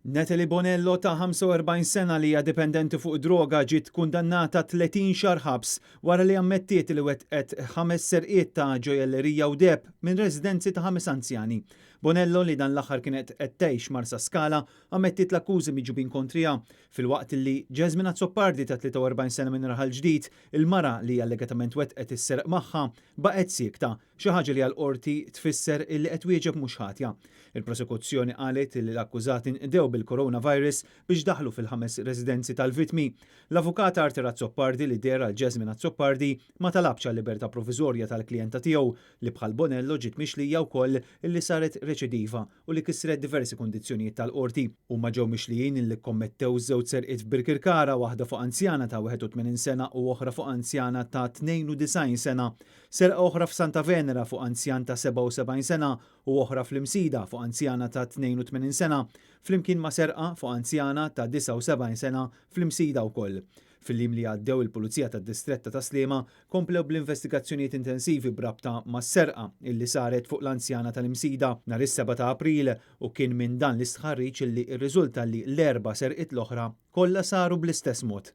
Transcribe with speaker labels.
Speaker 1: Natalie Bonello ta' 45 sena li hija dipendenti fuq droga ġiet kundannata 30 xahar ħabs wara li ammettiet li wettqet 5 serqiet ta' ġojellerija u deheb minn residenzi ta' 5 anzjani. Bonello li dan l-aħħar kienet qed tgħix Marsa Scala ammettiet l-akkużi miġubin kontrija filwaqt li Jasmine Azzopardi ta' 43 sena minn raħal ġdid, il-mara li allegatament wettqet is-serq magħha baqgħet siekta, xi ħaġa li għall-qorti tfisser illi qed wieġeb mhux ħatja. Il-prosekuzzjoni qalet li l-akkużati nqdew bil-coronavirus biex daħlu fil-5 residenzi tal-vittmi. L-avukat Arthur Azzopardi li der għal Jasmine Azzopardi ma talabx għal-libertà proviżorja tal-klijenta tiegħu li bħal Bonello ġiet mixlija wkoll illi saret reċidiva u li kisret diversi kundizzjonijiet tal-qorti. Huma ġew mixlijin illi kommettew żewġ serqiet f'Birkirkara, waħda fuq anzjana ta' 81 sena u oħra fuq anzjana ta' 92 sena. Serqa oħra f'Santa Venera fuq anzjan ta' 77 sena u oħra fl-Imsida fuq anzjana ta' 82 sena, flimkien ma' serqa fuq anzjana ta' 79 sena fl-Imsida wkoll. Fil-lim li għaddew il-Pulizija tad-Distretta ta' Sliema komplew bl-investigazzjonijiet intensivi brabta ma' serqa illi saret fuq l-anzjana tal-Imsida nhar is-7 ta' April u kien minn dan l-istħarriġ illi rriżulta li l-4 serqiet l-oħra kollha saru bl-istess mod.